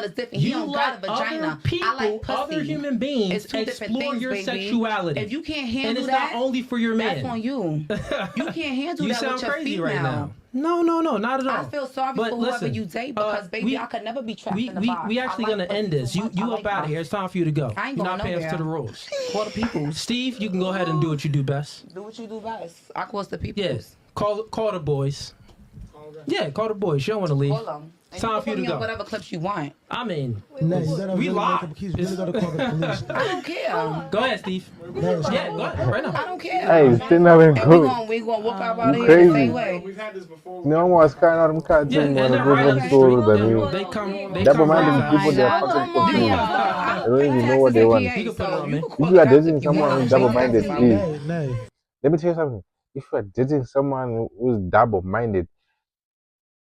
It's different. He don't got a vagina. Other people, I like pussy. other human beings explore your sexuality. If you can't handle and it's that, not only for your man. That's on you. You can't handle you that sound with your crazy female. right now. No, not at all. I feel sorry for whoever you date because, baby, I could never be trapped in the box. We actually going to end this. You up out of here. It's time for you to go. I ain't You're going not paying nowhere. to the rules. Call the people. Steve, you can go ahead and do what you do best. Do what you do best. I call the people. Yes. Call the boys. Yeah, call the boys. You don't want to leave. Call them. It's time for you to go. Whatever clips you want. I mean, we live. He's really going to call the police. I don't care. Go ahead, Steve. Yeah, go ahead. Right now. I don't care. Hey, still not even good. We gonna walk out of here Crazy. the same way. We've had this before. No one's kind of them cards Yeah, in and they're one right of on the the stores street. that They come double-minded right people, they're Oh, fucking come on. confused. I They don't even know what they want. You can put it on me. If you are dating someone who's double-minded, please. Nay. Let me tell you something. If you are dating someone who's double-minded,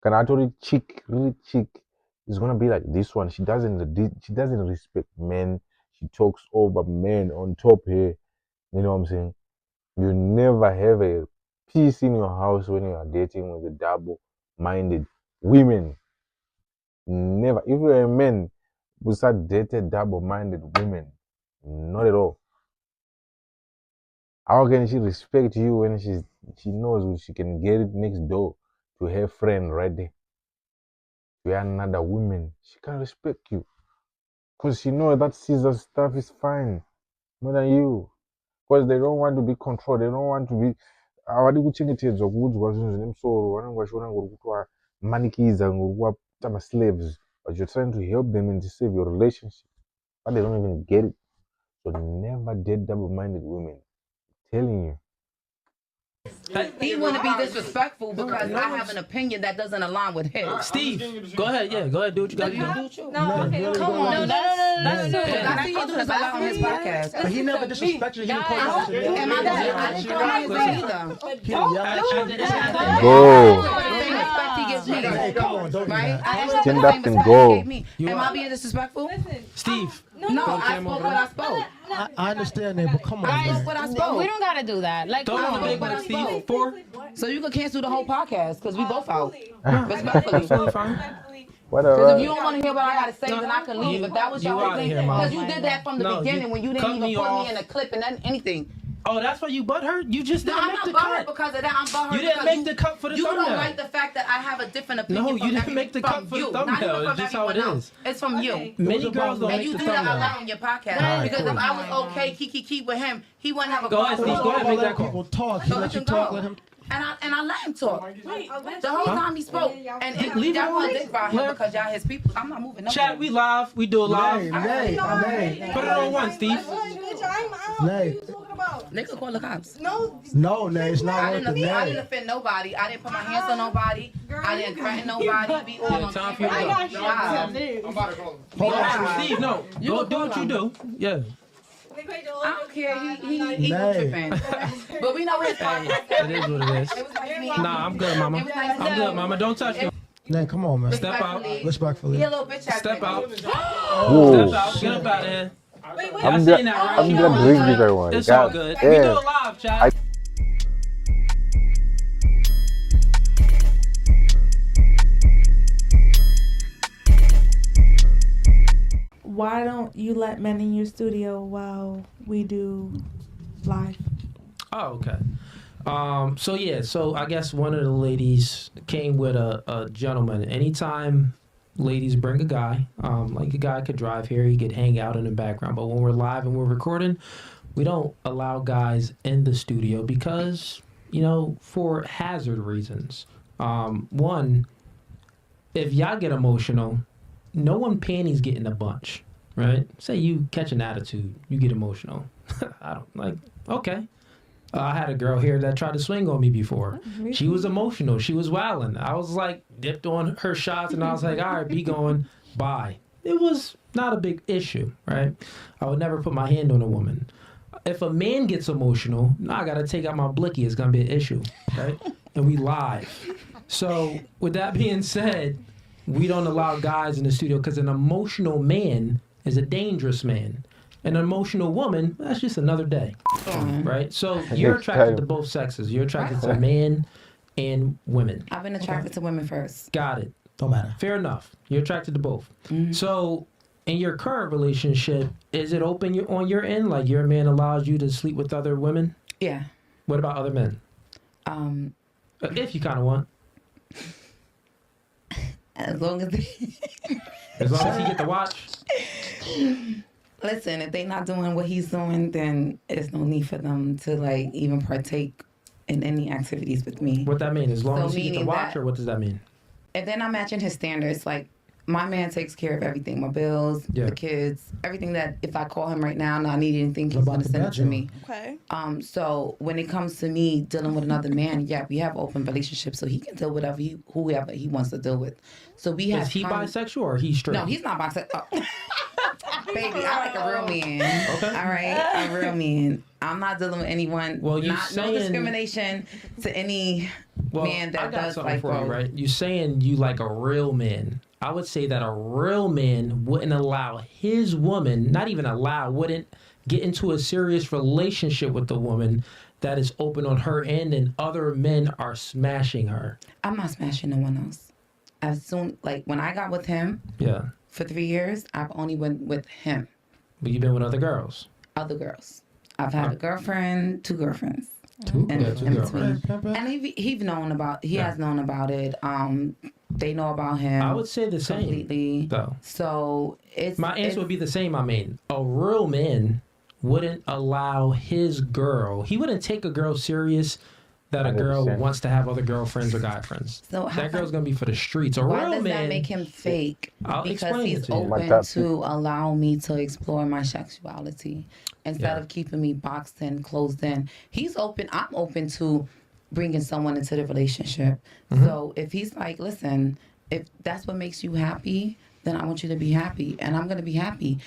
can I tell you, really chick, is gonna be like this one. She doesn't respect men. She talks over men on top here. You know what I'm saying? You never have a peace in your house when you are dating with a double-minded women. Never. If you're a man who start dating double-minded women, not at all. How can she respect you when she knows she can get it next door to her friend right there? You are another woman. She can respect you. Because she knows that scissor stuff is fine. More than you. Because they don't want to be controlled. They don't want to be awadi kuchengetedzwa kuudzwa zvinhu zvine musoro vanenge vachiona ngori kuti wamanikidza ngori kuvaita ma-slaves, but you're trying to help them and to save your relationship, but they don't even get it. So never date double-minded women. I'm telling you. He want to be disrespectful because I have an opinion that doesn't align with his. Steve, go ahead. Yeah, go ahead. Do what you got to do. No, come on. That's too. I see you do this a lot on his podcast. But he never disrespected you. He didn't call you out your name. And I didn't call him either. He didn't yell at you. Go. Respect he gives me. Hey, come on, don't do Right? that. I asked him Stand the up same and respect go. he gave me. Am I being disrespectful? Steve. No, I spoke what I spoke. I understand that, but come on, I spoke man. what I spoke. We don't gotta do that. Like, Throw on the big one, Steve. 4. So you can cancel the whole podcast because we both out. Absolutely Respectfully. fine. Because if Whatever. you don't want to hear what I gotta say, then I can leave. If that was your You whole outta thing, here, Mom. because you did that from the No, beginning when you cut didn't even me put off. me in a clip and anything. Oh, that's why you butthurt? You just No, didn't I'm make not the butthurt cut. because of that. I'm butthurt You didn't because make the cut for the you thumbnail. don't like the fact that I have a different opinion. No, you from didn't make the from cut for the you, not thumbnail. even from It's just how it everyone else. is. It's from you. Many girls don't And make you the do that a thumbnail. lot on your podcast. Alright, Because cool. if I was okay, kiki with him, he wouldn't have a Go ahead, problem. Steve. Go ahead, make Let that call. people talk. He So let we you can talk. go. Let him. And I let him talk. The whole time he spoke. And Leave y'all him want to alone. dick ride him because y'all his people. I'm not moving nowhere. Chat, we live. We do it live. Nay. Put it on one, Steve. Nay. Nigga call the cops. No, Nay, it's not I worth didn't, it. I didn't Nay. offend nobody. I didn't put my hands on nobody. I didn't threaten nobody. Be all on Time for you to go. live. I'm about to call him. Hold on. Steve, no. Go do what you do. Yeah. I don't care. He Nay. tripping. But we know his podcast. It is what it is. It was nice meeting Nah, I'm good, mama. I'm good, mama. Don't touch me. Nay, come on, man. Step out. Respectfully. He a little bitch ass Step nigga. out. Whoa. Step out. Get up out of here. I'm I just seen that, right? I'm just bring this everyone. It's all God good. We do damn. it live, chat. Why don't you let men in your studio while we do live? Oh, okay. So I guess one of the ladies came with a gentleman. Anytime ladies bring a guy, like a guy could drive here, he could hang out in the background. But when we're live and we're recording, we don't allow guys in the studio because, for hazard reasons. One, if y'all get emotional, no one panties get in a bunch, right? Say you catch an attitude, you get emotional. Okay. I had a girl here that tried to swing on me before. She was emotional. She was wilding. I was like, dipped on her shots, and I was like, all right, be going, bye. It was not a big issue, right? I would never put my hand on a woman. If a man gets emotional, I got to take out my blicky. It's going to be an issue, right? And we live. So with that being said, we don't allow guys in the studio because an emotional man is a dangerous man. An emotional woman, that's just another day, right? So you're attracted to both sexes. You're attracted to men and women. I've been attracted to women first. Got it. Don't matter. Fair enough. You're attracted to both. Mm-hmm. So, in your current relationship, is it open on your end? Like your man allows you to sleep with other women? Yeah. What about other men? If you kind of want. As long as As long as he get to watch. listen, if they not doing what he's doing, then there's no need for them to like even partake in any activities with me. What that mean? As long So as he get to meaning watch, that- or what does that mean? If they're not matching his standards, like my man takes care of everything, my bills, Yeah. the kids, everything that if I call him right now and I need anything, he's What about gonna the send it to bedroom? me. Okay. So when it comes to me dealing with another man, yeah, we have open relationships, so he can deal with whoever he wants to deal with. So we have. Is he bisexual or he straight? No, he's not bisexual. Oh. Baby, I like a real man. Okay. All right, a real man. I'm not dealing with anyone. Well, you no saying- discrimination to any man I that got does something like for you, both. right? You saying you like a real man. I would say that a real man wouldn't allow his woman, not even allow, wouldn't get into a serious relationship with the woman that is open on her end and other men are smashing her. I'm not smashing no one else. As soon like when I got with him Yeah. for 3 years, I've only went with him. But you've been with other girls. Other girls. I've had a girlfriend, 2 girlfriends. Two? And Yeah, two in girls. between. And he has known about it. They know about him. I would say the same, completely. though. So it's My answer would be the same, I mean. A real man wouldn't allow his girl, he wouldn't take a girl serious that a girl 100%. wants to have other girlfriends or guy friends. So how That girl's going to be for the streets. A why real does man. that make him fake? I'll Because explain it he's to you. open My top to allow me to explore my sexuality instead Yeah. of keeping me boxed in, closed in. He's open. I'm open to bringing someone into the relationship. Mm-hmm. So if he's like, listen, if that's what makes you happy, then I want you to be happy, and I'm gonna be happy.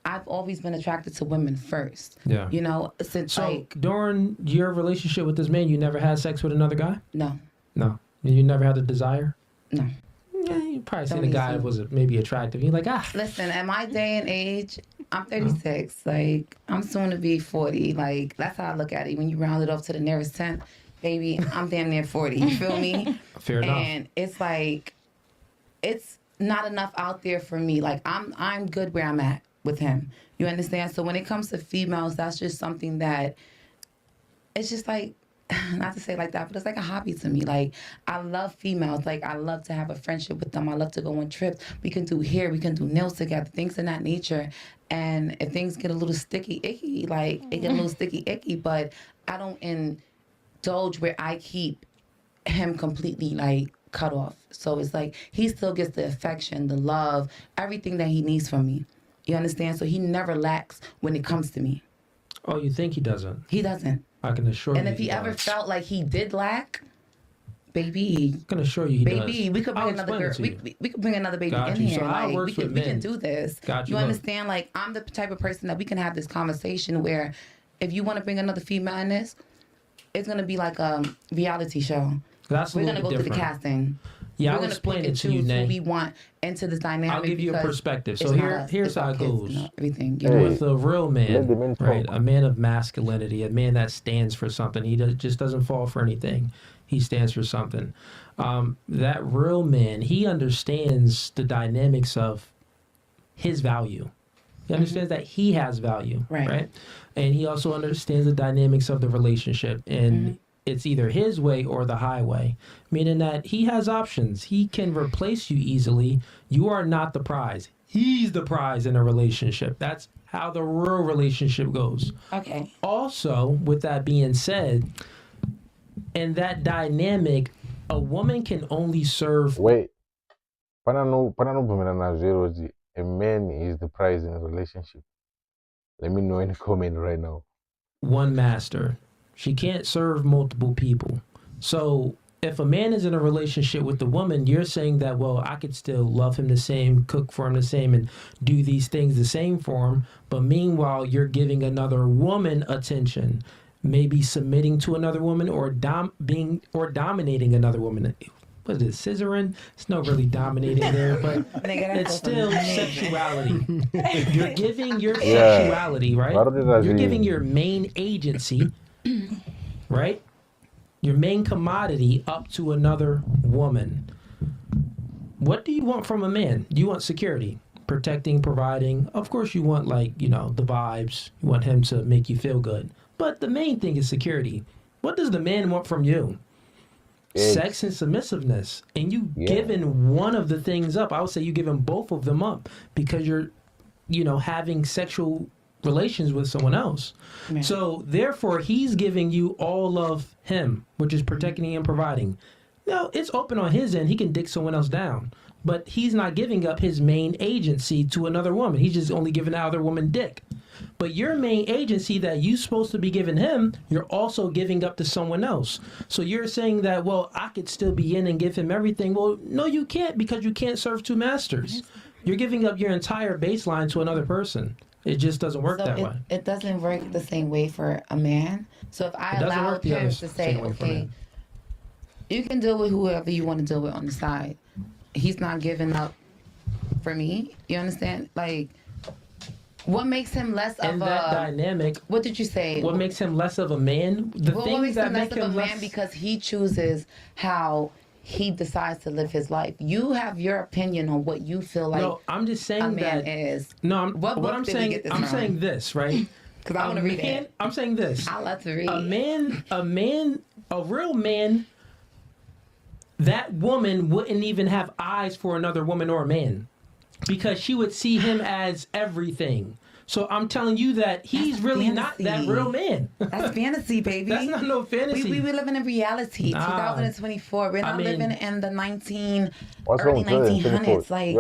I've always been attracted to women first. Yeah. You know, since So like during your relationship with this man, you never had sex with another guy? no, No. You never had a desire? no. Yeah, you probably Don't seen a need guy to. that was maybe attractive. You're like, Listen, at my day and age, I'm 36. Like, I'm soon to be 40. Like, that's how I look at it. When you round it off to the nearest 10, baby, I'm damn near 40. You feel me? fair enough. And it's like, it's not enough out there for me. Like, I'm good where I'm at with him. You understand? So when it comes to females, that's just something that it's just like, not to say like that, but it's like a hobby to me. Like, I love females. Like, I love to have a friendship with them. I love to go on trips. We can do hair. We can do nails together, things of that nature. And if things get a little sticky, icky, like, it get a little sticky, icky, but I don't indulge where I keep him completely, like, cut off. So it's like, he still gets the affection, the love, everything that he needs from me. You understand? So he never lacks when it comes to me. Oh, you think he doesn't? He doesn't. I can assure And you if he ever does. felt like he did lack, baby, I can assure you he does. baby, we could bring I'll another explain girl. it to you. We could bring another baby Got in you. here. So how it Like, works we with can men. do this. Got you. You Look. understand? Like, I'm the type of person that we can have this conversation where if you want to bring another female in this, it's gonna be like a reality show. That's a We're little gonna bit go through the different. casting. Yeah, We're I'll gonna explain pick it and to you, choose who Nay. we want into this dynamic. I'll give you a because perspective. it's So not us, here's it's how our it kids, goes. you know, everything. You Hey. know? With a real man, Let the men right? talk. A man of masculinity, a man that stands for something. He just doesn't fall for anything. He stands for something. That real man, he understands the dynamics of his value. He understands that he has value, Right. And he also understands the dynamics of the relationship. And it's either his way or the highway, meaning that he has options. He can replace you easily. You are not the prize. He's the prize in a relationship. That's how the real relationship goes. Okay. Also, with that being said, in that dynamic, a woman can only serve. Wait. Panano Bumenana Zerozi, a man is the prize in a relationship. Let me know in the comment right now. One master. She can't serve multiple people. So if a man is in a relationship with the woman, you're saying that, well, I could still love him the same, cook for him the same, and do these things the same for him. But meanwhile, you're giving another woman attention, maybe submitting to another woman or dominating another woman. What is it, scissoring? It's not really dominating there, but Nigga, it's that's still awesome. sexuality. You're giving your Yeah. sexuality, right? Why did I You're say- giving your main agency, right? Your main commodity up to another woman. what do you want from a man? You want security, protecting, providing. Of course, you want like the vibes. You want him to make you feel good. But the main thing is security. What does the man want from you? Sex and submissiveness. And you giving one of the things up. I would say you giving both of them up because you're, having sexual relations with someone else. Yeah. So therefore, he's giving you all of him, which is protecting and providing. No, it's open on his end. He can dick someone else down. But he's not giving up his main agency to another woman. He's just only giving that other woman dick. But your main agency that you're supposed to be giving him, you're also giving up to someone else. So you're saying that, well, I could still be in and give him everything. Well, no, you can't because you can't serve two masters. You're giving up your entire baseline to another person. It just doesn't work that way. It doesn't work the same way for a man. So if I allow him to say, okay, you can deal with whoever you want to deal with on the side. He's not giving up for me. You understand? Like, what makes him less of that dynamic? What did you say? What makes him less of a man? What makes him less of a man because he chooses how he decides to live his life. You have your opinion on what you feel like. No, I'm just saying a man that is. No, what I'm saying. I'm saying this, right? Because I want to read it. I'm saying this. I love to read. A real man. That woman wouldn't even have eyes for another woman or a man because she would see him as everything. So I'm telling you that he's really not that real man. That's fantasy, baby. That's not no fantasy. We living in reality. Nah. 2024. We're not living in the early 1900s. Like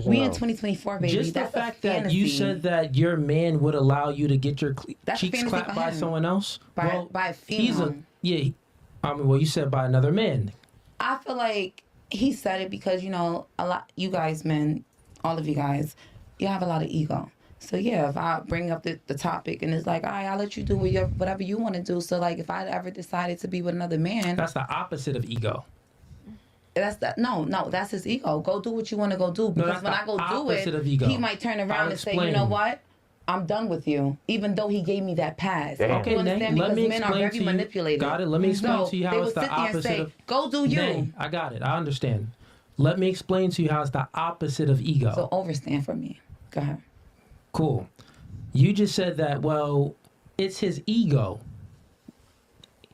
we in now. 2024, baby. Just That's the fact that you said that your man would allow you to get your cheeks clapped by someone else. By a female. Well, you said by another man. I feel like he said it because, a lot, you guys, men, all of you guys, you have a lot of ego. So, yeah, if I bring up the topic and it's like, all right, I'll let you do whatever you want to do. So, like, if I ever decided to be with another man. That's the opposite of ego. No, that's his ego. Go do what you want to go do. Because when I go do it, he might turn around and say, you know what? I'm done with you, even though he gave me that pass. Okay, Nay, let me men are very manipulative. Got it. Let me explain to you how it's the opposite of... Go do you. Nay, I got it. I understand. Let me explain to you how it's the opposite of ego. So overstand for me. Go ahead. Cool. You just said that, well, it's his ego.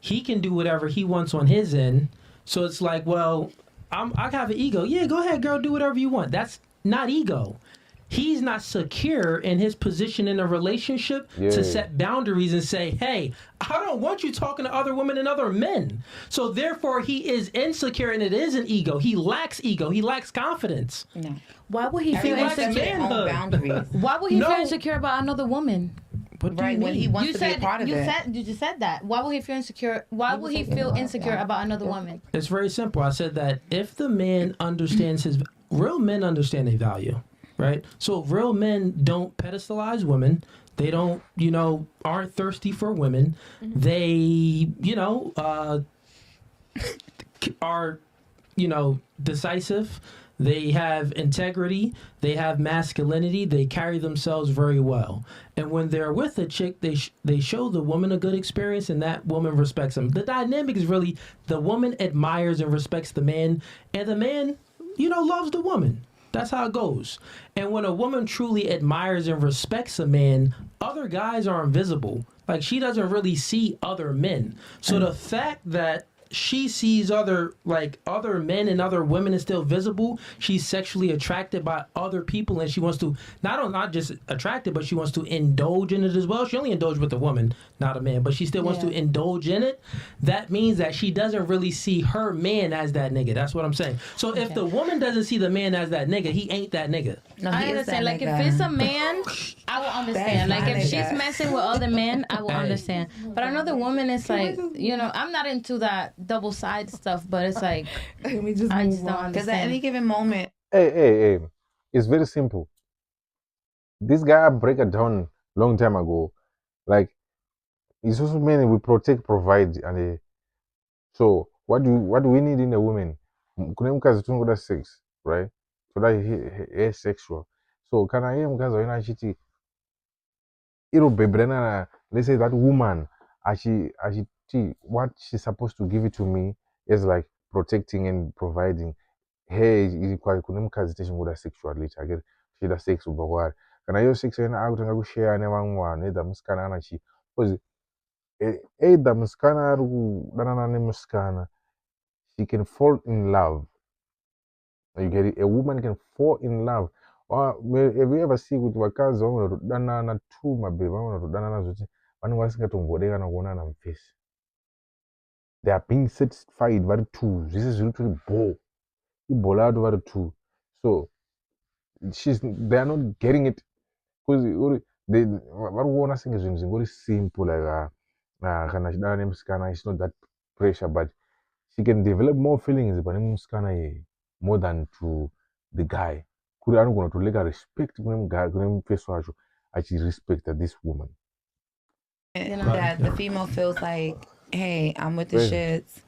He can do whatever he wants on his end. So it's like, well, I have an ego. Yeah, go ahead, girl, do whatever you want. That's not ego. He's not secure in his position in a relationship to set boundaries and say, hey, I don't want you talking to other women and other men. So therefore, he is insecure, and it is an ego. He lacks ego. He lacks confidence. No. Why would he feel insecure? Why would he feel insecure about another woman? Right, when he wants to be a part of it. You just said that. Why would he feel insecure? Why would he feel insecure about another woman? It's very simple. I said that if the man understands real men understand their value. Right? So real men don't pedestalize women. They don't, aren't thirsty for women. Mm-hmm. They, are, decisive. They have integrity. They have masculinity. They carry themselves very well. And when they're with a chick, they show the woman a good experience, and that woman respects them. The dynamic is really the woman admires and respects the man, and the man, loves the woman. That's how it goes. And when a woman truly admires and respects a man, other guys are invisible. Like, she doesn't really see other men. So the fact that she sees other men and other women is still visible, she's sexually attracted by other people, and she wants to not just attracted, but she wants to indulge in it as well. She only indulges with a woman, not a man, but she still wants to indulge in it. That means that she doesn't really see her man as that nigga. That's what I'm saying. So if the woman doesn't see the man as that nigga, he ain't that nigga. No, I understand. Like, if it's a man, I will understand. Like, if she's messing with other men, I will understand. But another woman is like, I'm not into that double side stuff, but it's like, I just don't understand. Because at any given moment... Hey. It's very simple. This guy break it down long time ago. Like, it's also mean we protect, provide, and so what do we need in a woman? Kuna sex, right? So that he is sexual. So can I hear mkazi wena chiti iro bebrena, let's say that woman what she's supposed to give it to me is like protecting and providing. hey kune mukadzi techingoda sexually chake tichida sex kubva kwaari kana iyo sex iyona akutanga kushare nevamwe vanhu either musikana kana chii because either musikana ari kudanana nemusikana she can fall in love. You get it? A woman can fall in love. Have you ever see kuti vakadzi vamwe vatodanana tu mabhebhi vamwe vatodanana zvoti vanenge vasingatomboda kana kuonana mufesi. They are being satisfied vari two. Zvese zviri turi ball. Ibhola racho vari two. So they are not getting it because vari kuona senge zvinhu zvingori simple like kana achidana nemusikana it's not that pressure but she can develop more feelings pane musikana iyeye more than to the guy. Kuri anogona kutoleka respect kune mufesi wacho achirespecta this woman. That the female feels like, hey, I'm with the shits.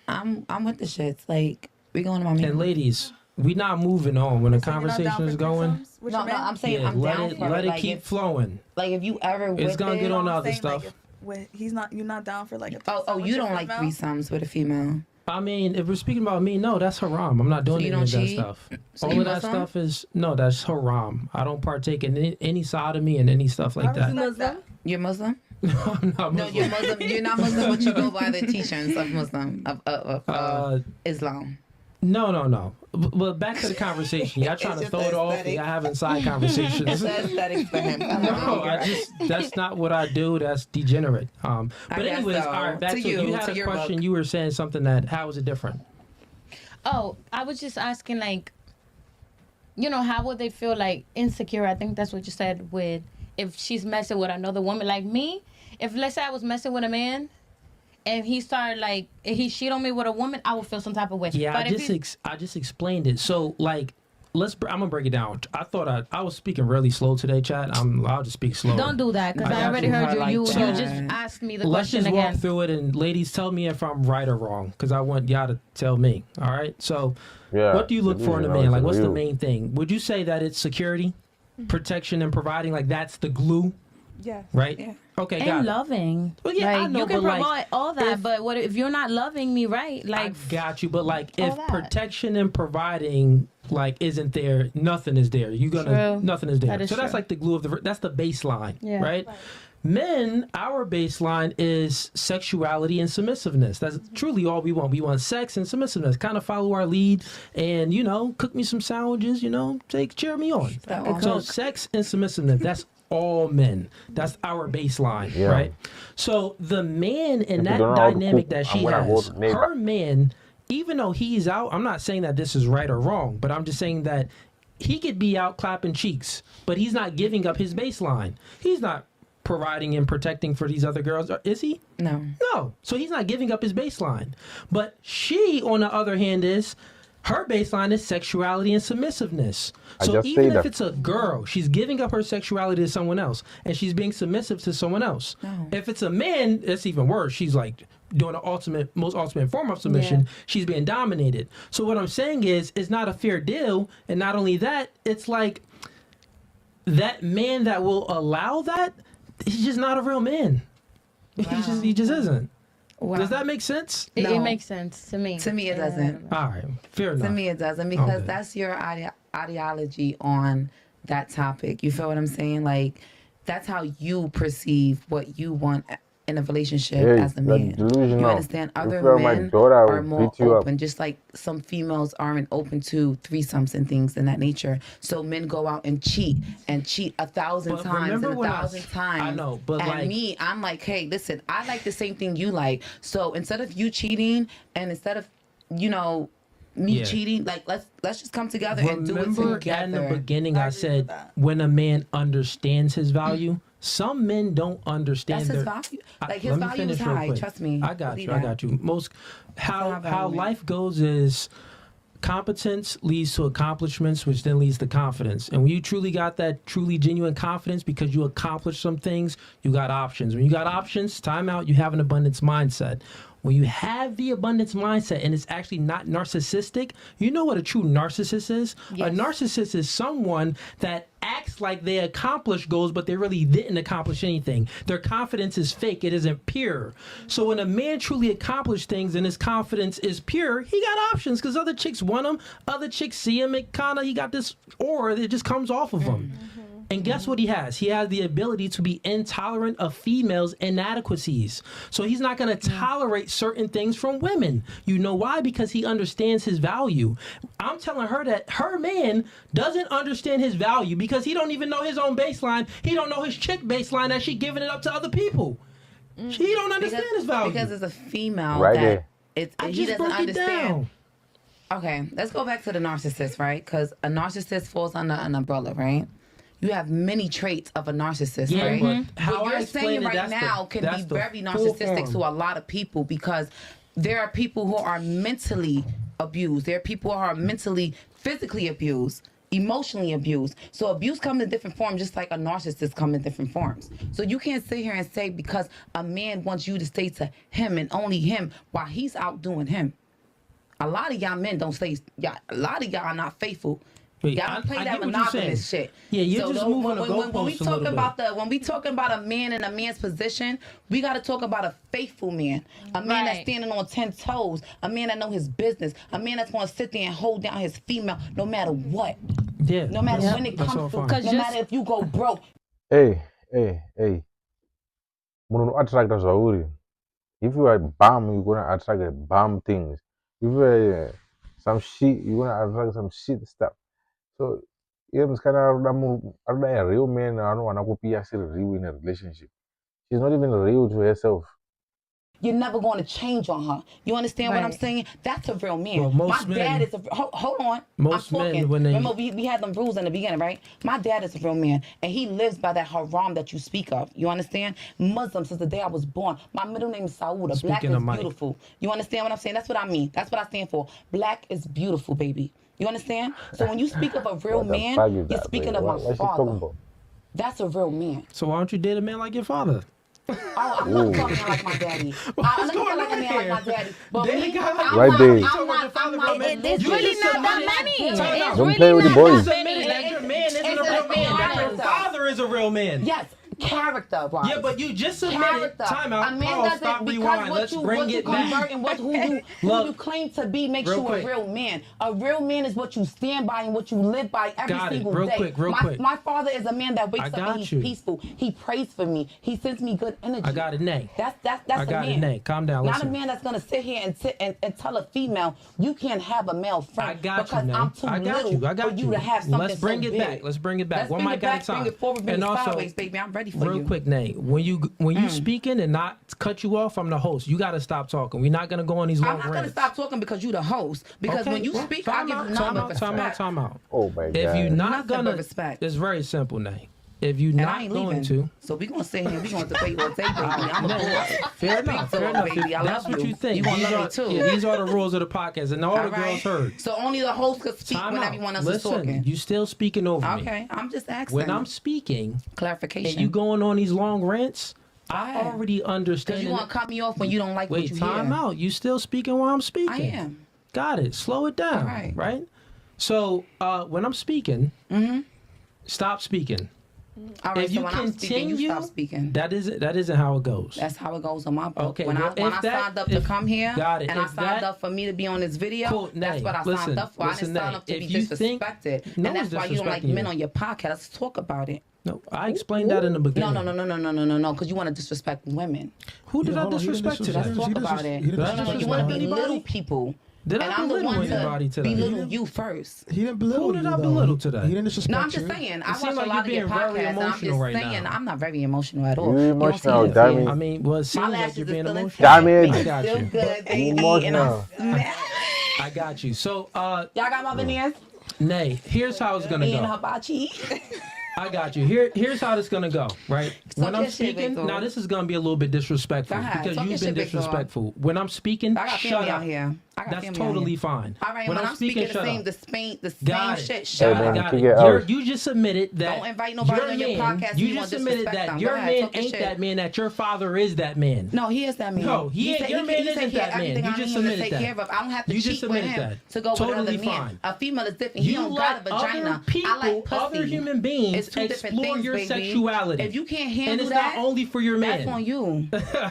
I'm with the shits. Like, we going to my And ladies, we not moving on when the conversation is going. No, I'm saying I'm down for it. Let it like keep flowing. Like if you ever it's gonna get on the other stuff. Like you're not down for like a oh you don't like threesomes with a female. I mean, if we're speaking about me, no, that's haram. I'm not doing any of that stuff. All of that stuff is that's haram. I don't partake in any sodomy and any stuff like that. Muslim? You're Muslim? No, I'm not Muslim. No, you're Muslim. You're not Muslim, but you go by the teachings of Muslim of Islam. No. But back to the conversation. Y'all trying to throw it off. Y'all having side conversations. It's aesthetics for him. No, that's not what I do. That's degenerate. But anyways, all right, back to you had a question. Book. You were saying something how is it different? Oh, I was just asking, like, how would they feel, like, insecure? I think that's what you said if she's messing with another woman. Like me, if let's say I was messing with a man, and he started he cheated on me with a woman, I would feel some type of way. Yeah, but I just explained it. So like, I'm gonna break it down. I thought I was speaking really slow today, Chad. I'll just speak slow. Don't do that because I already heard you. You just asked me the question again. Let's just walk through it, and ladies, tell me if I'm right or wrong because I want y'all to tell me. All right. So, what do you look for in a man? Like, what's the main thing? Would you say that it's security, protection, and providing? Like that's the glue. Yeah. Right? Yeah. Okay, and got loving. Well, yeah, I know, you can but provide all that, but what if you're not loving me right? Like, I got you, but like if protection and providing isn't there, nothing is there. Nothing is there. So that's like the glue of that's the baseline, right? Men, our baseline is sexuality and submissiveness. That's truly all we want. We want sex and submissiveness. Kind of follow our lead and, cook me some sandwiches, cheer me on. So sex and submissiveness, that's all men. That's our baseline, right? So the man in that dynamic that she has, her man, even though he's out, I'm not saying that this is right or wrong, but I'm just saying that he could be out clapping cheeks, but he's not giving up his baseline. He's not providing and protecting for these other girls, is he? No. So he's not giving up his baseline. But she, on the other hand, her baseline is sexuality and submissiveness. So even if it's a girl, she's giving up her sexuality to someone else, and she's being submissive to someone else. No. If it's a man, it's even worse. She's like doing the most ultimate form of submission. Yeah. She's being dominated. So what I'm saying is, it's not a fair deal. And not only that, it's like that man that will allow that, he's just not a real man. Wow. He just isn't. Wow. Does that make sense? It makes sense to me. To me, it doesn't. All right, fair enough. To me, it doesn't because that's your ideology on that topic. You feel what I'm saying? Like, that's how you perceive what you want in a relationship as a man. You understand? Other men are more open, just like some females aren't open to threesomes and things in that nature. So men go out and cheat 1,000 times and 1,000 times. I know, but and me, I'm like, hey, listen, I like the same thing you like. So instead of you cheating and instead of, me cheating, like let's just come together and do it together. Remember in the beginning I said when a man understands his value, some men don't understand his value. Like his value is high. Trust me. I got you. How life goes is competence leads to accomplishments, which then leads to confidence. And when you truly got that truly genuine confidence because you accomplished some things, you got options. When you got options, time out, you have an abundance mindset. when you have the abundance mindset and it's actually not narcissistic, you know what a true narcissist is? Yes. A narcissist is someone that acts like they accomplished goals, but they really didn't accomplish anything. Their confidence is fake. It isn't pure. So when a man truly accomplished things and his confidence is pure, he got options because other chicks want him. Other chicks see him. It kind of, he got this aura that just comes off of him. And guess what he has? He has the ability to be intolerant of females' inadequacies. So he's not going to tolerate certain things from women. You know why? Because he understands his value. I'm telling her that her man doesn't understand his value because he don't even know his own baseline. He don't know his chick baseline that she giving it up to other people. He don't understand his value. Because it's a female Right that there. he doesn't broke it understand. down. Okay, let's go back to the narcissist, right? Because a narcissist falls under an umbrella, right? You have many traits of a narcissist, Yeah, right? but how What I you're explain saying it, right that's now can that's be the very full narcissistic form. to a lot of people because there are people who are mentally abused. There are people who are mentally, physically abused, emotionally abused. So abuse comes in different forms, just like a narcissist comes in different forms. So you can't sit here and say because a man wants you to stay to him and only him while he's out doing him. A lot of y'all men don't stay. A lot of y'all are not faithful. Wait, Y'all don't play I that get what you're monogamous saying. shit. Yeah, you're just moving when, the when we goalposts a talk little about bit. when we talking about a man in a man's position, we got to talk about a faithful man, a man that's Right. standing on 10 toes, a man that know his business, a man that's going to sit there and hold down his female no matter what, Yeah. no matter that's- when it that's all comes through, fine. no matter if you go broke. Hey. Munhu attracta zvauri. If you are bum, you're gonna attract bum things. If you are some shit, you're gonna attract some shit stuff. So yeah, musikana aruda a real man anowana kupi asiri real in a relationship. She's not even real to herself. You're never going to change on her. You understand what I'm Right. saying? That's a real man. Well, most My men- dad is a hold on. most I'm men, talking. when they- Remember, we had them rules in the beginning, right? My dad is a real man, and he lives by that haram that you speak of. You understand? Muslim since the day I was born. My middle name is Saouda. Black Speaking is of Mike. beautiful. You understand what I'm saying? That's what I mean. That's what I stand for. Black is beautiful, baby. You understand? So when you speak of a real What the man, fuck is you're that, speaking babe? of my What she talking father. about? That's a real man. So why don't you date a man like your father? Oh, I'm not talking like my daddy. I'm not going like a on man here? like my daddy. But Date a me, guy like I'm Right not- there. I'm You talking about not- your father, I'm real not- man? It's You really just not said that that. many. Time out. It's Don't really play with the not boys. that Admitted many. that your man isn't It's a real a man. That your character. father is a real man. Yes, character, right? Yeah, but you just admitted. Character. Time A out. man Pause. doesn't Stop. because Rewind. what Let's you bring what you it back. convert and who Look, you claim to be makes real you quick. a real man. A real man is what you stand by and what you live by every Got it. single Real day. quick, real my, quick. my father is a man that wakes I up got and he's you. peaceful. He prays for me. He sends me good energy. I got it, Nay. That's I a got man. it, Nay. Calm down. Not Listen. a man that's gonna sit here and tell a female you can't have a male friend I got you, because Nay. I'm too I got little you. I got for you. you to have something Let's bring so it big. back. Let's bring it back. Let's One bring mic it at back, a time. bring it forward, bring And it also, sideways, baby. I'm ready for real you. quick, Nate, when you speaking and not cut you off, I'm the host. You got to stop talking. We're not gonna go on these long I'm not gonna rants. stop talking because you the host. Because Okay, when you well, speak, I time give out, you time nothing out, but time out, respect. time out. Oh my god. If you're not Nothing but gonna, respect. it's very simple, Nate. If you're And I not ain't going leaving. to, So we gonna sit here. We gonna debate all day, baby. I'm a boy. fair enough, fair enough. baby. I That's love what you. you think. You gonna These love me are- too. Yeah, these are the rules of the podcast, and all the All right. girls heard. So only the host could speak Time when out. everyone else Listen, is talking. you still speaking over me. Okay, I'm just asking. When I'm speaking clarification. and you going on these long rants, I Why? already understand. Because you want to cut me off when you don't like what Wait, you time hear. out. You still speaking while I'm speaking. I am. Got it. Slow it down. All right. So when I'm speaking, stop speaking. All right, If so you when I'm speaking, you continue, stop speaking. That isn't how it goes. That's how it goes on my book. Okay, When well, I if that- signed up to if- come here got it. and I If signed that- up for me to be on this video, Cool, that's Nay, what I listen, signed up for. I listen, didn't sign Nay, up to be if you think- disrespected. No And that's one's why you don't like disrespecting men you. on your podcast. Let's talk about it. No, I explained that in the beginning. No, because you want to disrespect women. Who did I hold on, he didn't disrespect disrespect- Let's today? talk He about didn't it. he didn't No, disrespect you want to anybody. belittle people. Did and I I'm the belittle one anybody to today? belittle you first. He didn't belittle Who did you, I though. belittle today? He didn't disrespect No, I'm you. just saying. I seems watch a like lot you're of your being very podcasts, and I'm emotional just right saying now. I'm not very emotional at all. You don't see emotional, it. damn it. I mean, well, it My seems like lashes you're are being still emotional. Damn it. intact. I got Still you. good, baby. Emotional. And I'm I got you. So, Y'all got my veneers? Nay, here's how it's gonna Me and go. hibachi. I got you. Here's how this gonna go. Right when I'm your shit, speaking, Victor. now this is gonna be a little bit disrespectful Go ahead. because Talk you've your been shit, Victor. disrespectful. When I'm speaking, I got shut family up. out here. I got That's family totally out fine. All right, when I'm speaking the shut same, up. the same Got it. shit. Shut Hey, up. man, Got kick it. it out. You just admitted that Don't invite nobody on your podcast. You You just want admitted disrespect that them. your Go ahead, man talk your ain't shit. that man, that your father is that man. No, he is that man. No, he ain't. said Your man he said isn't he had that man. everything You I need just him to admitted take that. care of. I don't have to You cheat just with admitted him that. to go Totally with another man. fine. A female is different. He You don't got a let vagina. other people, I like pussy. other human beings It's two different explore things, your baby. sexuality. If you can't and handle it's that, not only for your man. that's on you.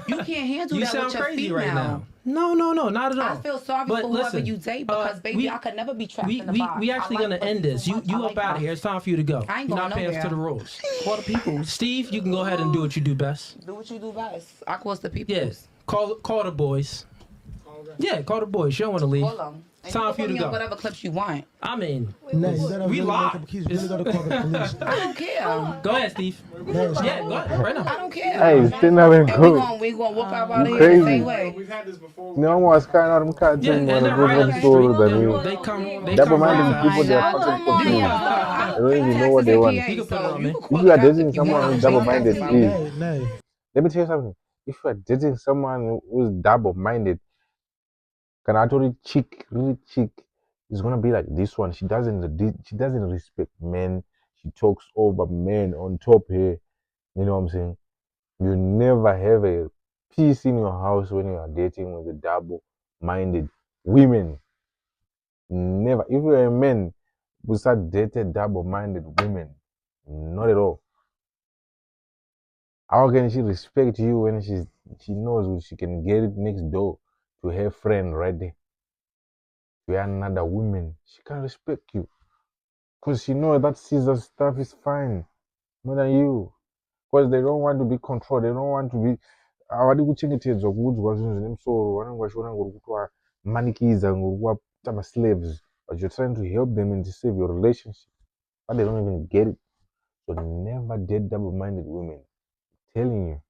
You can't handle You that sound with your crazy female. right now. No, not at all. I feel sorry But for whoever listen, you date because, baby, I could never be trapped in the box. we actually I like gonna end pussy this. so You much. I up like out of pussy. here. It's time for you to go. I ain't You're going not paying nowhere. to the rules. For the people. Steve, you can go ahead and do what you do best. Do what you do best. I call the people. Yes. Call the boys. Yeah, call the boys. You don't want to leave. Hold on. And Time can for you put to me on go. whatever clips you want. I mean, Nay, you gotta We really live. he's really gonna call the police. I don't care. go ahead, Steve. Nay, it's Yeah, not- go ahead. Right I now. don't care. Hey, stand up and And go. we gonna walk out You of here the same crazy. way. No one's kind of them cats Yeah, in and one they're of right up those the stores street. that you. They come. Double-minded right people, they're God, fucking come on, confused. y'all. They don't even know what they want. You can put it on me. If you are dating someone who's double-minded, please. Nay. Let me tell you something. If you are dating someone who's double-minded, can I tell you, really chick, is gonna be like this one. She doesn't respect men. She talks over men on top here. You know what I'm saying? You never have a peace in your house when you are dating with a double-minded women. Never. If you're a man who start dating double-minded women, not at all. How can she respect you when she knows she can get it next door to her friend right there? To another woman, she can respect you because she knows that scissor stuff is fine more than you. Because they don't want to be controlled. They don't want to be. Avadi kuchengetedzwa kuudzwa zvinhu zvine musoro vanenge vachiona ngori kutovamanikiza ngori kuvaita ma-slaves, but you're trying to help them and to save your relationship, but they don't even get it. So never date double-minded women. I'm telling you.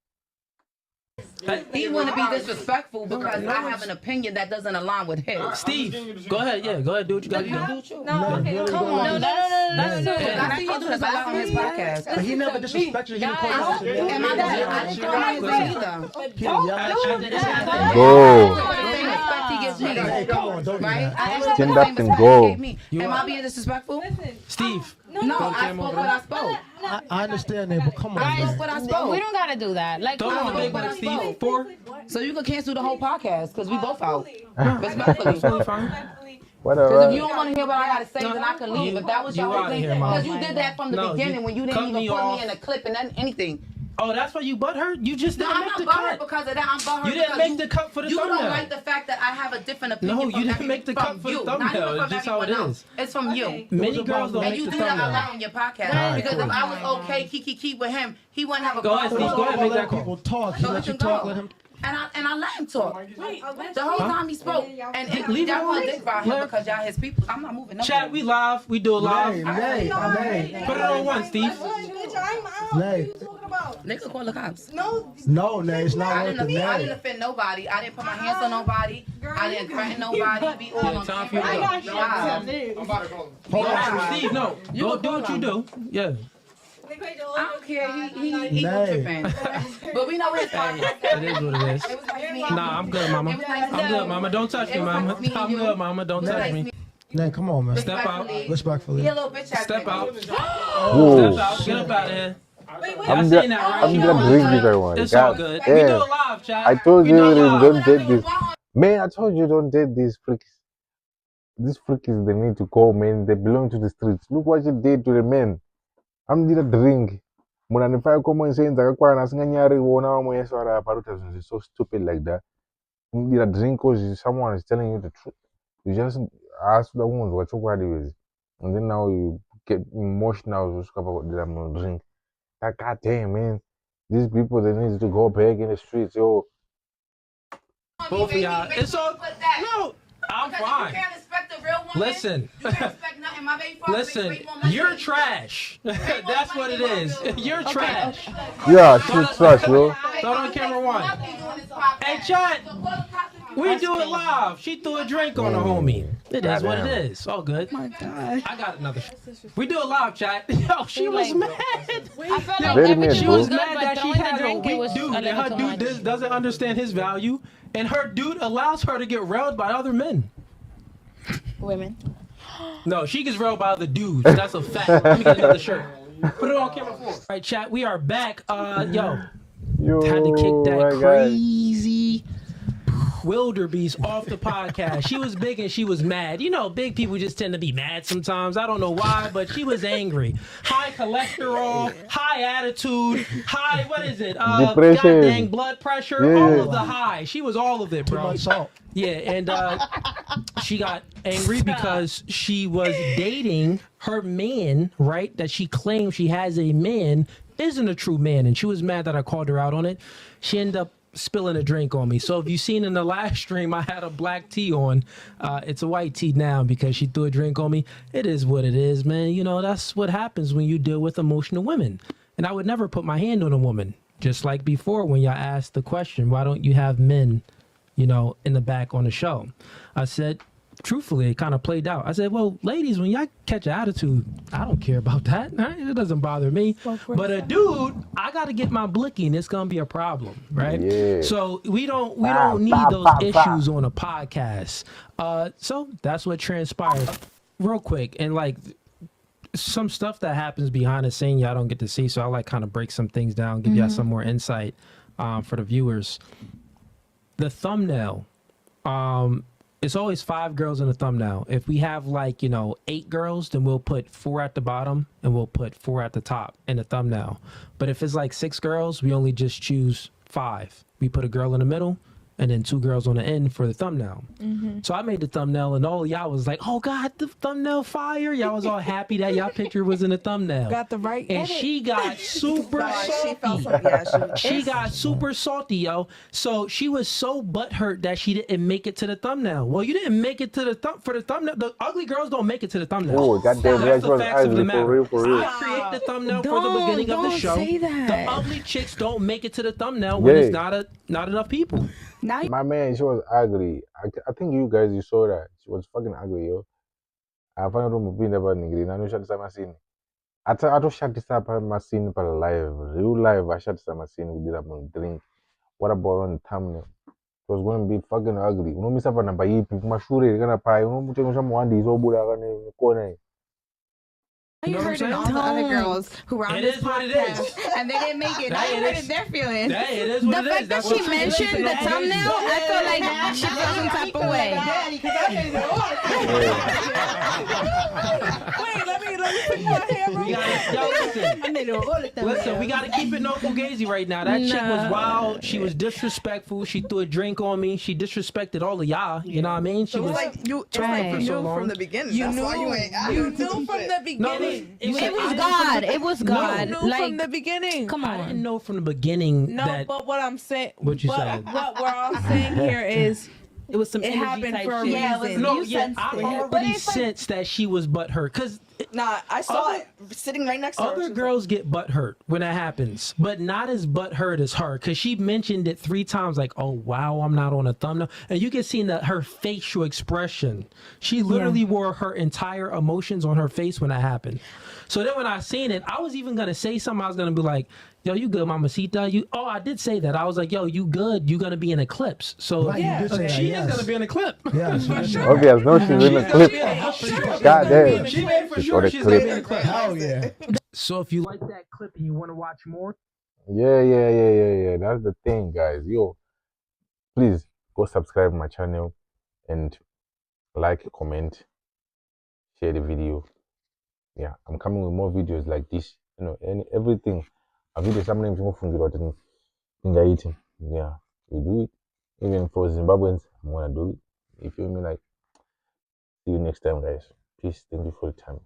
He want to be disrespectful because I have an opinion that doesn't align with his. Steve, go ahead. Yeah, go ahead. Do what you got to do. No, Really come on. No, that's too. I see you do this a lot on his podcast. But he never disrespected you. He didn't call I you. don't, and my dad, I didn't call him anything either. He didn't yell at you. Go. For the same respect he gives me. Hey, come on, don't do Right? that. I asked him Stand for the up same and respect go. he gave me. Am I being disrespectful? Steve. No, I spoke what I spoke. I understand that, but come on, I spoke man. what I We spoke. don't gotta do that. Like, Throw come on the on. big one, Steve. 4. So you can cancel the whole podcast because we both out. Absolutely Respectfully. fine. Because Whatever. if you don't want to hear what I got to say, then I can leave. If that was your You whole outta thing, here, Mom. because you did that from the No, beginning you when you didn't cut even me put off. me in a clip and anything. Oh, that's why you butthurt? You just No, didn't I'm make not the butthurt cut. because of that. I'm butthurt You didn't because make the cut for the you thumbnail. don't like the fact that I have a different opinion. No, from you didn't every- make the from cut for the you. thumbnail. Not even It's from just how it everyone else. is. It's from you. Many girls don't And make you the do that a thumbnail. lot on your podcast. Alright, Because cool. if I was okay, kiki with him, he wouldn't have a Go ahead, problem. Steve. Go ahead, Don't make that let call. people talk. He So let we you can talk. go. Let him. And I let him talk. The whole time he spoke. And Leave y'all him want to alone. dick about him because y'all his people. I'm not moving. Chat, we live. We do it live. Nay. Put it on one, Steve. Nay. They could call the cops. No, Nay, it's not I worth didn't, it. I didn't Nay. offend nobody. I didn't put my hands on nobody. I didn't threaten nobody. Be all on Time for you to camera. go. Wow. Hold on, Steve. No, go do what you do. Yeah. I don't care. He Nay. tripping. But we know his podcast. It is what it is. It was nice meeting you. Nah, I'm good, mama. It was nice I'm good, mama. Don't touch me, mama. I'm good, mama. Don't touch me. Nay, come on, man. Step out. Respectfully. He a little bitch ass Step nigga. out. Whoa. Step out. Get up out of here. I'm Y'all just, seen that, right? I'm just drinking that one. It's all God good. We do it damn. live, chat. I told We you do it already, live. don't date this. Man, I told you don't date these freaks. These freaks, they need to go, man. They belong to the streets. Look what you did to the men. I'm need a drink. Munanify common sense akakwana asinganyari wona wamwe yesu ara paruta zvinhu is so stupid like that. You need a drink because someone is telling you the truth. You just ask the ones what you and then now you get emotional about the drink. Like, God damn, man. These people, they need to go back in the streets, yo. Both of y'all. It's all. No, I'm fine. Listen. Listen, you're trash. That's what it is. You're trash. Yeah, she's trash, yo. Throw it on camera one. Hey, chat. We do it live. She threw a drink on the homie. It is what it is. All good. Oh my God. I got another. We do it live, chat. Yo, she was mad. I felt like Very everything mad, She bro. was was good, mad but that she throwing the had a drink, it weak was dude a and little her too dude much. did doesn't understand his value, and her dude allows her to get railed by other men. Women. No, she gets railed by other dudes. That's a fact. Let me get another shirt. Put it on camera 4. All right, chat. We are back. Yo, had to kick that crazy wildebeest off the podcast. She was big and she was mad. You know, big people just tend to be mad sometimes. I don't know why, but she was angry. High cholesterol, high attitude, high, what is it? Depression. God dang blood pressure. Yeah. All of the high. She was all of it, bro. Too much salt. Yeah, and she got angry because she was dating her man, right? That she claims she has a man isn't a true man, and she was mad that I called her out on it. She ended up spilling a drink on me. So if you've seen in the last stream, I had a black tee on. It's a white tee now because she threw a drink on me. It is what it is, man. You know, that's what happens when you deal with emotional women. And I would never put my hand on a woman. Just like before when y'all asked the question, why don't you have men, you know, in the back on the show? I said, truthfully, it kind of played out. I said, well, ladies, when y'all catch an attitude, I don't care about that. It doesn't bother me. But a dude, I got to get my blicky and it's going to be a problem, right? Yeah. So we don't need those issues on a podcast. So that's what transpired real quick. And like some stuff that happens behind the scene, y'all don't get to see. So I like kind of break some things down, give y'all some more insight for the viewers. The thumbnail, it's always 5 girls in the thumbnail. If we have like, 8 girls, then we'll put 4 at the bottom and we'll put 4 at the top in the thumbnail. But if it's like 6 girls, we only just choose 5. We put a girl in the middle and then 2 girls on the end for the thumbnail. So I made the thumbnail and all y'all was like, oh God, the thumbnail fire. Y'all was all happy that y'all picture was in the thumbnail. Got the right And edit. she got super salty. She got super salty, yo. So she was so butthurt that she didn't make it to the thumbnail. Well, you didn't make it to the for the thumbnail. The ugly girls don't make it to the thumbnail. Oh, goddamn, That's that the was facts of the ugly, matter. for real. I create the thumbnail for the beginning of the show. Say that. The ugly chicks don't make it to the thumbnail when it's not enough people. Now My man, she was ugly. I think you guys, you saw that. She was fucking ugly, yo. I found out moving about nigga. I know shut this up scene. I don't shut this up my scene for live. Real live, I shut this up my scene. We did up on drink. What about on the thumbnail? It was going to be fucking ugly. You know, Mr. Panamba, you people, my sure you're gonna pay. You know, some one day, so Buddha, corner. You know what I'm heard saying? all the other girls who were on It this is what it podcast, is. and they didn't make it. Now Hey, you it hurted is. their feelings. Hey, it is what The it is. fact that That's she what mentioned the thumbnail, I feel like she felt some type of way. Wait, let me put my hair We gotta, listen, we gotta keep it no fugazi right now. That chick was wild. She was disrespectful. She threw a drink on me. She disrespected all of y'all. You know what I mean? She So was it's like you Right. knew so long. from the beginning. You That's knew. why you ain't. You knew from the no, beginning. It was God. It was God. You knew Like, from the beginning. come I didn't on. know from the beginning No, that. but what I'm saying, What you but saying? what we're all saying here is It was some it energy happened type for a shit. reason. No, yeah, I already sensed that she was butthurt because Nah, I saw it sitting right next to her. other She was girls get butthurt when that happens, but not as butthurt as her because she mentioned it 3 times. Like, oh wow, I'm not on a thumbnail, and you can see her facial expression. She literally wore her entire emotions on her face when that happened. So then when I seen it, I was even gonna say something. I was gonna be like, "Yo, you good, Mamacita? Oh, I did say that. I was like, yo, you good? You gonna be in a clips? So Right, you did say that, she yes. is gonna be in a clip. Yes, For yes. sure. Okay, as long as she's in the clip. God damn. She made for She's sure got a she's clip. gonna be in a clip. Oh yeah. So if you like that clip and you want to watch more, Yeah. That's the thing, guys. Yo, please go subscribe my channel and like, comment, share the video. Yeah, I'm coming with more videos like this. You know, and everything. A video sometimes more from the eating. Yeah, we do it. Even for Zimbabweans, I'm gonna do it. You feel me? Like, see you next time, guys. Peace. Thank you for the time.